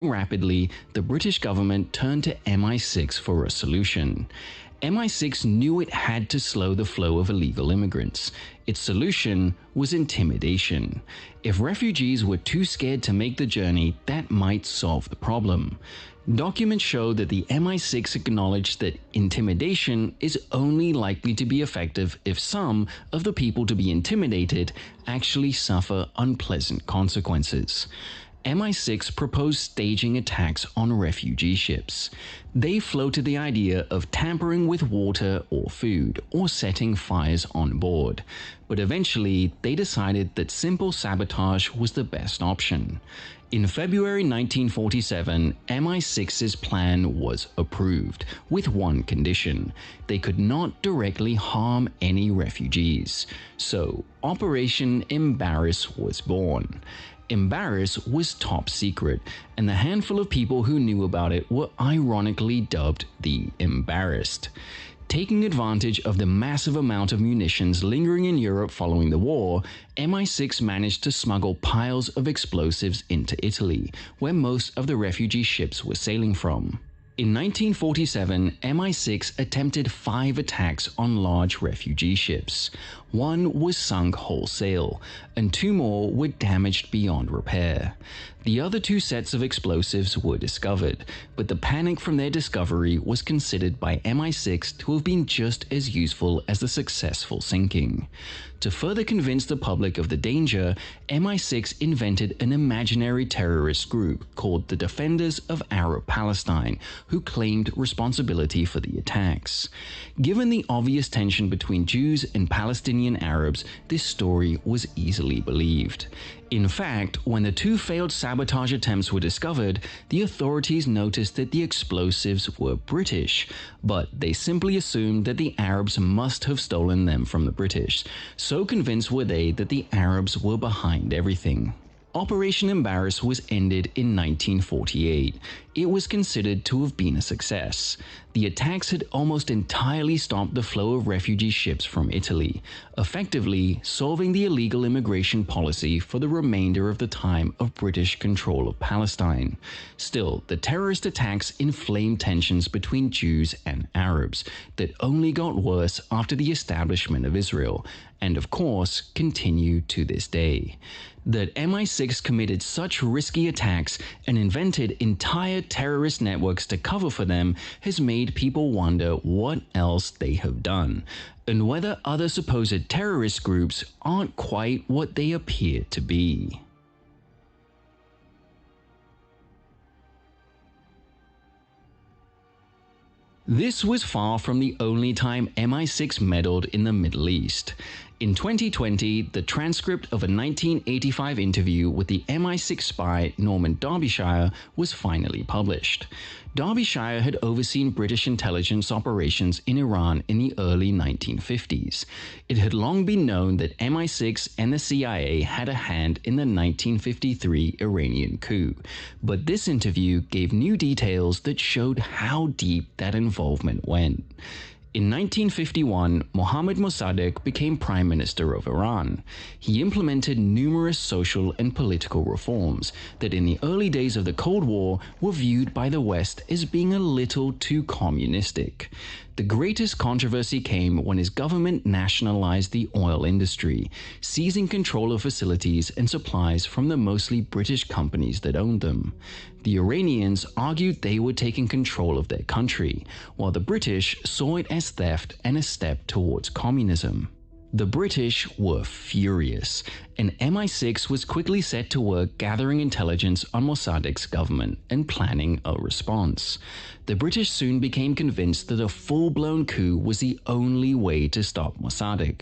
Rapidly, the British government turned to MI6 for a solution. MI6 knew it had to slow the flow of illegal immigrants. Its solution was intimidation. If refugees were too scared to make the journey, that might solve the problem. Documents show that the MI6 acknowledged that intimidation is only likely to be effective if some of the people to be intimidated actually suffer unpleasant consequences. MI6 proposed staging attacks on refugee ships. They floated the idea of tampering with water or food, or setting fires on board. But eventually, they decided that simple sabotage was the best option. In February 1947, MI6's plan was approved, with one condition: they could not directly harm any refugees. So, Operation Embarrass was born. Embarrass was top secret, and the handful of people who knew about it were ironically dubbed the Embarrassed. Taking advantage of the massive amount of munitions lingering in Europe following the war, MI6 managed to smuggle piles of explosives into Italy, where most of the refugee ships were sailing from. In 1947, MI6 attempted 5 attacks on large refugee ships. One was sunk wholesale, and 2 more were damaged beyond repair. The other 2 sets of explosives were discovered, but the panic from their discovery was considered by MI6 to have been just as useful as the successful sinking. To further convince the public of the danger, MI6 invented an imaginary terrorist group called the Defenders of Arab Palestine, who claimed responsibility for the attacks. Given the obvious tension between Jews and Palestinian Arabs, this story was easily believed. In fact, when the 2 failed sabotage attempts were discovered, the authorities noticed that the explosives were British, but they simply assumed that the Arabs must have stolen them from the British. So convinced were they that the Arabs were behind everything. Operation Embarrass was ended in 1948. It was considered to have been a success. The attacks had almost entirely stopped the flow of refugee ships from Italy, effectively solving the illegal immigration policy for the remainder of the time of British control of Palestine. Still, the terrorist attacks inflamed tensions between Jews and Arabs that only got worse after the establishment of Israel, and of course continue to this day. That MI6 committed such risky attacks and invented entire terrorist networks to cover for them has made people wonder what else they have done, and whether other supposed terrorist groups aren't quite what they appear to be. This was far from the only time MI6 meddled in the Middle East. In 2020, the transcript of a 1985 interview with the MI6 spy Norman Derbyshire was finally published. Derbyshire had overseen British intelligence operations in Iran in the early 1950s. It had long been known that MI6 and the CIA had a hand in the 1953 Iranian coup, but this interview gave new details that showed how deep that involvement went. In 1951, Mohammad Mossadegh became Prime Minister of Iran. He implemented numerous social and political reforms that in the early days of the Cold War were viewed by the West as being a little too communistic. The greatest controversy came when his government nationalized the oil industry, seizing control of facilities and supplies from the mostly British companies that owned them. The Iranians argued they were taking control of their country, while the British saw it as theft and a step towards communism. The British were furious, and MI6 was quickly set to work gathering intelligence on Mossadegh's government and planning a response. The British soon became convinced that a full-blown coup was the only way to stop Mossadegh.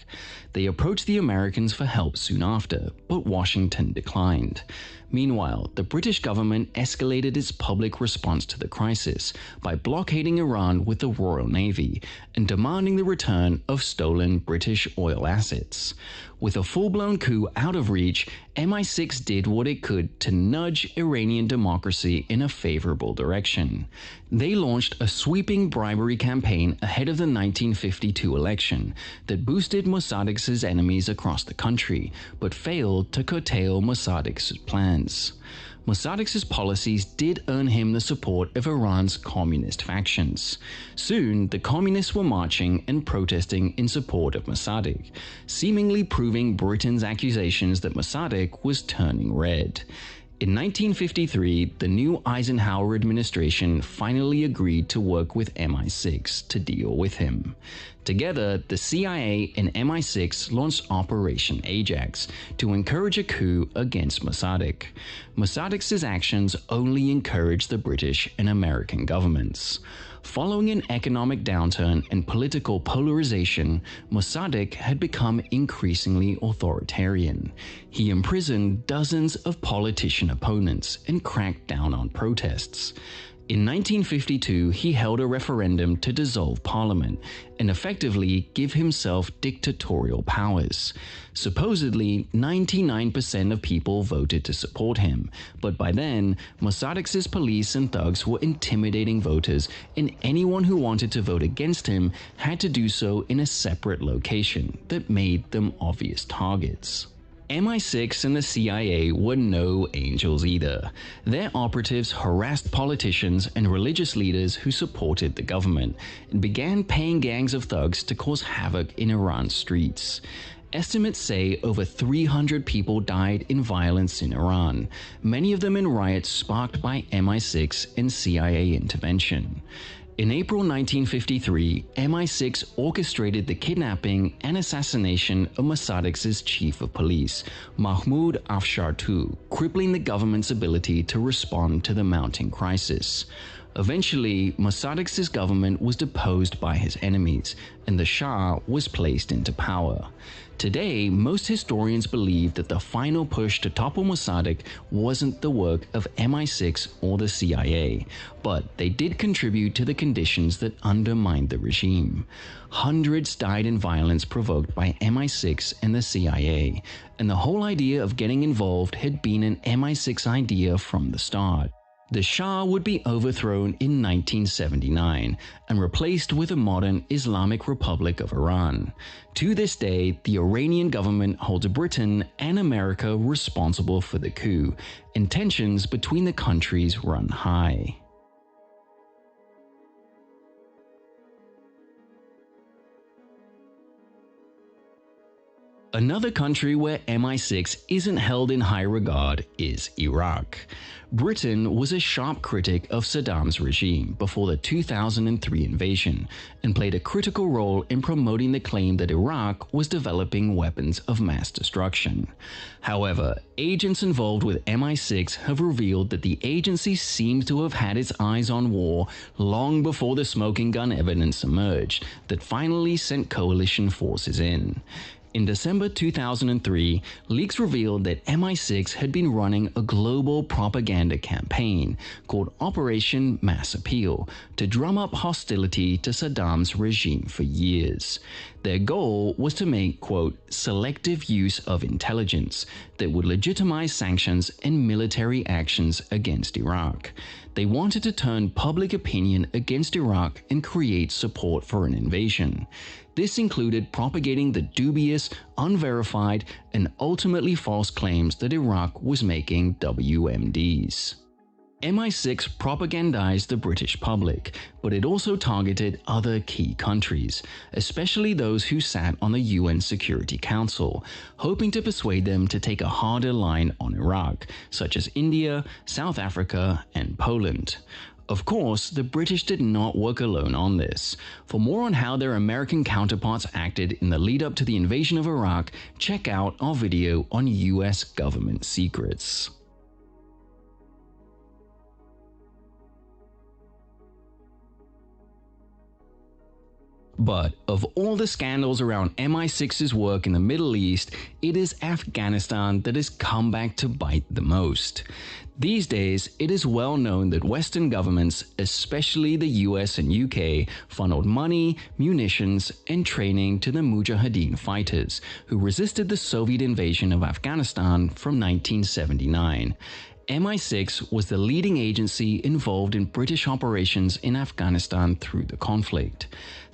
They approached the Americans for help soon after, but Washington declined. Meanwhile, the British government escalated its public response to the crisis by blockading Iran with the Royal Navy and demanding the return of stolen British oil assets. With a full-blown coup out of reach, MI6 did what it could to nudge Iranian democracy in a favorable direction. They launched a sweeping bribery campaign ahead of the 1952 election that boosted Mossadegh's enemies across the country, but failed to curtail Mossadegh's plans. Mossadegh's policies did earn him the support of Iran's communist factions. Soon, the communists were marching and protesting in support of Mossadegh, seemingly proving Britain's accusations that Mossadegh was turning red. In 1953, the new Eisenhower administration finally agreed to work with MI6 to deal with him. Together, the CIA and MI6 launched Operation Ajax to encourage a coup against Mossadegh. Mossadegh's actions only encouraged the British and American governments. Following an economic downturn and political polarization, Mossadegh had become increasingly authoritarian. He imprisoned dozens of politician opponents and cracked down on protests. In 1952, he held a referendum to dissolve parliament and effectively give himself dictatorial powers. Supposedly, 99% of people voted to support him, but by then, Mossadegh's police and thugs were intimidating voters, and anyone who wanted to vote against him had to do so in a separate location that made them obvious targets. MI6 and the CIA were no angels either. Their operatives harassed politicians and religious leaders who supported the government and began paying gangs of thugs to cause havoc in Iran's streets. Estimates say over 300 people died in violence in Iran, many of them in riots sparked by MI6 and CIA intervention. In April 1953, MI6 orchestrated the kidnapping and assassination of Mossadegh's chief of police, Mahmoud Afshar-II, crippling the government's ability to respond to the mounting crisis. Eventually, Mossadegh's government was deposed by his enemies, and the Shah was placed into power. Today, most historians believe that the final push to topple Mossadegh wasn't the work of MI6 or the CIA, but they did contribute to the conditions that undermined the regime. Hundreds died in violence provoked by MI6 and the CIA, and the whole idea of getting involved had been an MI6 idea from the start. The Shah would be overthrown in 1979 and replaced with a modern Islamic Republic of Iran. To this day, the Iranian government holds Britain and America responsible for the coup, and tensions between the countries run high. Another country where MI6 isn't held in high regard is Iraq. Britain was a sharp critic of Saddam's regime before the 2003 invasion and played a critical role in promoting the claim that Iraq was developing weapons of mass destruction. However, agents involved with MI6 have revealed that the agency seems to have had its eyes on war long before the smoking gun evidence emerged that finally sent coalition forces in. In December 2003, leaks revealed that MI6 had been running a global propaganda campaign called Operation Mass Appeal to drum up hostility to Saddam's regime for years. Their goal was to make, quote, selective use of intelligence that would legitimize sanctions and military actions against Iraq. They wanted to turn public opinion against Iraq and create support for an invasion. This included propagating the dubious, unverified, and ultimately false claims that Iraq was making WMDs. MI6 propagandized the British public, but it also targeted other key countries, especially those who sat on the UN Security Council, hoping to persuade them to take a harder line on Iraq, such as India, South Africa, and Poland. Of course, the British did not work alone on this. For more on how their American counterparts acted in the lead-up to the invasion of Iraq, check out our video on US government secrets. But of all the scandals around MI6's work in the Middle East, it is Afghanistan that has come back to bite the most. These days, it is well known that Western governments, especially the US and UK, funneled money, munitions, and training to the Mujahideen fighters, who resisted the Soviet invasion of Afghanistan from 1979. MI6 was the leading agency involved in British operations in Afghanistan through the conflict.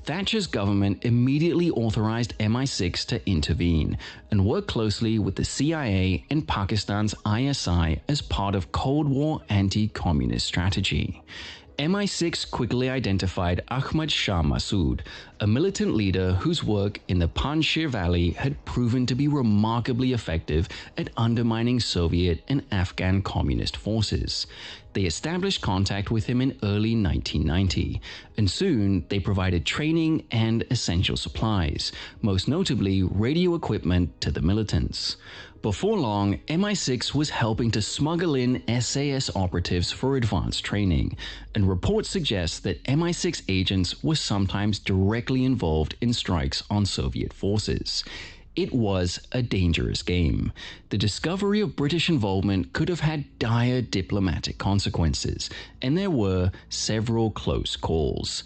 Thatcher's government immediately authorized MI6 to intervene and work closely with the CIA and Pakistan's ISI as part of Cold War anti-communist strategy. MI6 quickly identified Ahmad Shah Massoud, a militant leader whose work in the Panjshir Valley had proven to be remarkably effective at undermining Soviet and Afghan communist forces. They established contact with him in early 1990, and soon they provided training and essential supplies, most notably radio equipment to the militants. Before long, MI6 was helping to smuggle in SAS operatives for advanced training, and reports suggest that MI6 agents were sometimes directly involved in strikes on Soviet forces. It was a dangerous game. The discovery of British involvement could have had dire diplomatic consequences, and there were several close calls.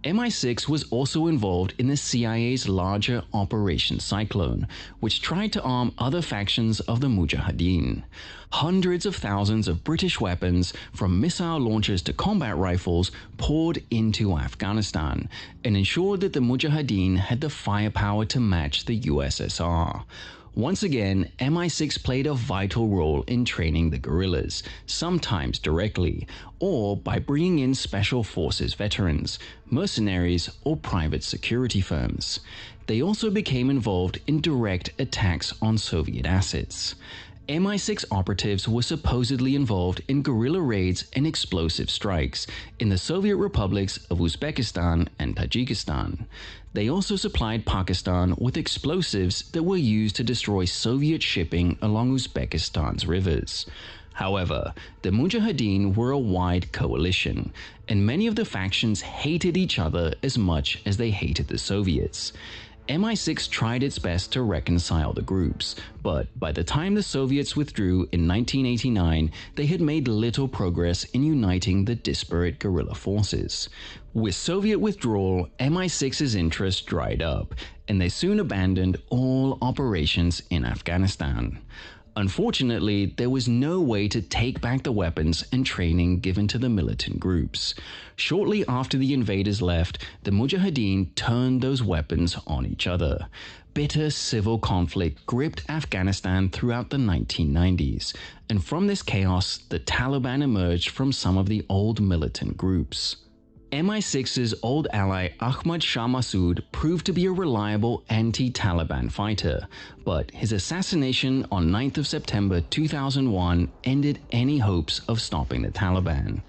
MI6 was also involved in the CIA's larger Operation Cyclone, which tried to arm other factions of the Mujahideen. Hundreds of thousands of British weapons, from missile launchers to combat rifles, poured into Afghanistan and ensured that the Mujahideen had the firepower to match the USSR. Once again, MI6 played a vital role in training the guerrillas, sometimes directly, or by bringing in special forces veterans, mercenaries, or private security firms. They also became involved in direct attacks on Soviet assets. MI6 operatives were supposedly involved in guerrilla raids and explosive strikes in the Soviet republics of Uzbekistan and Tajikistan. They also supplied Pakistan with explosives that were used to destroy Soviet shipping along Uzbekistan's rivers. However, the Mujahideen were a wide coalition, and many of the factions hated each other as much as they hated the Soviets. MI6 tried its best to reconcile the groups, but by the time the Soviets withdrew in 1989, they had made little progress in uniting the disparate guerrilla forces. With Soviet withdrawal, MI6's interest dried up, and they soon abandoned all operations in Afghanistan. Unfortunately, there was no way to take back the weapons and training given to the militant groups. Shortly after the invaders left, the Mujahideen turned those weapons on each other. Bitter civil conflict gripped Afghanistan throughout the 1990s, and from this chaos, the Taliban emerged from some of the old militant groups. MI6's old ally Ahmad Shah Massoud proved to be a reliable anti-Taliban fighter, but his assassination on 9th of September 2001 ended any hopes of stopping the Taliban.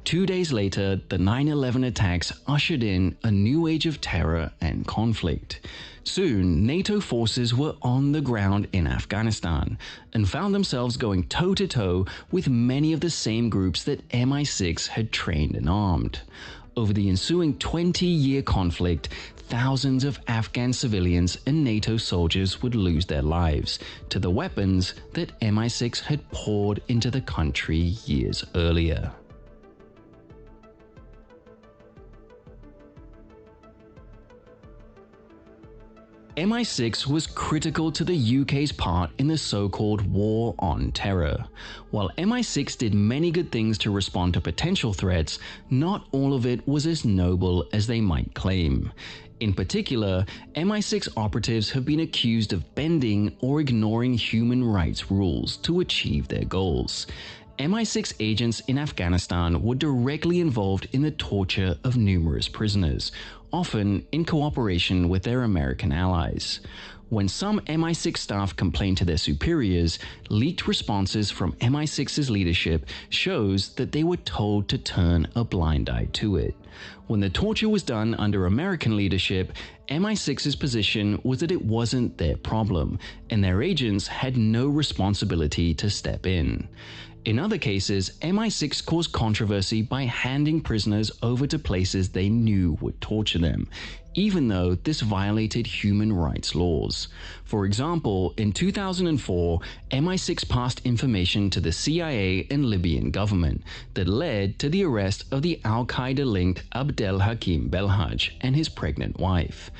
2 days later, the 9/11 attacks ushered in a new age of terror and conflict. Soon, NATO forces were on the ground in Afghanistan and found themselves going toe-to-toe with many of the same groups that MI6 had trained and armed. Over the ensuing 20-year conflict, thousands of Afghan civilians and NATO soldiers would lose their lives to the weapons that MI6 had poured into the country years earlier. MI6 was critical to the UK's part in the so-called War on Terror. While MI6 did many good things to respond to potential threats, not all of it was as noble as they might claim. In particular, MI6 operatives have been accused of bending or ignoring human rights rules to achieve their goals. MI6 agents in Afghanistan were directly involved in the torture of numerous prisoners, often in cooperation with their American allies. When some MI6 staff complained to their superiors, leaked responses from MI6's leadership shows that they were told to turn a blind eye to it. When the torture was done under American leadership, MI6's position was that it wasn't their problem, and their agents had no responsibility to step in. In other cases, MI6 caused controversy by handing prisoners over to places they knew would torture them, even though this violated human rights laws. For example, in 2004, MI6 passed information to the CIA and Libyan government that led to the arrest of the Al-Qaeda-linked Abdel Hakim Belhaj and his pregnant wife.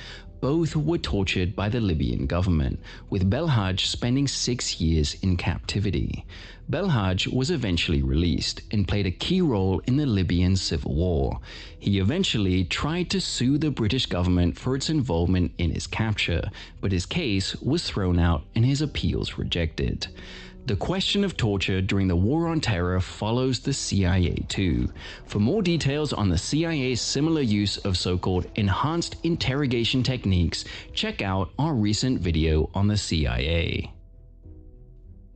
both were tortured by the Libyan government, with Belhaj spending 6 years in captivity. Belhaj was eventually released and played a key role in the Libyan civil war. He eventually tried to sue the British government for its involvement in his capture, but his case was thrown out and his appeals rejected. The question of torture during the War on Terror follows the CIA too. For more details on the CIA's similar use of so-called enhanced interrogation techniques, check out our recent video on the CIA.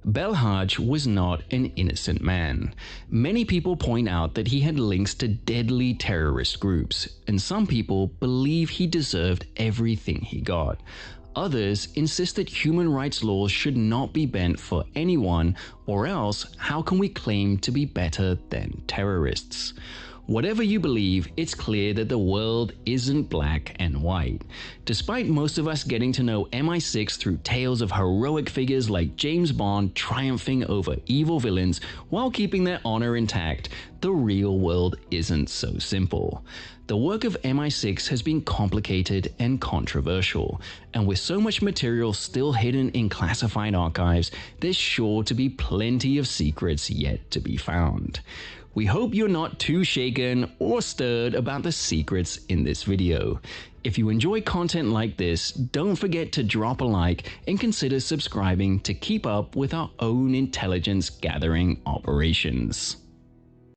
Belhaj was not an innocent man. Many people point out that he had links to deadly terrorist groups, and some people believe he deserved everything he got. Others insist that human rights laws should not be bent for anyone, or else how can we claim to be better than terrorists? Whatever you believe, it's clear that the world isn't black and white. Despite most of us getting to know MI6 through tales of heroic figures like James Bond triumphing over evil villains while keeping their honor intact, the real world isn't so simple. The work of MI6 has been complicated and controversial, and with so much material still hidden in classified archives, there's sure to be plenty of secrets yet to be found. We hope you're not too shaken or stirred about the secrets in this video. If you enjoy content like this, don't forget to drop a like and consider subscribing to keep up with our own intelligence gathering operations.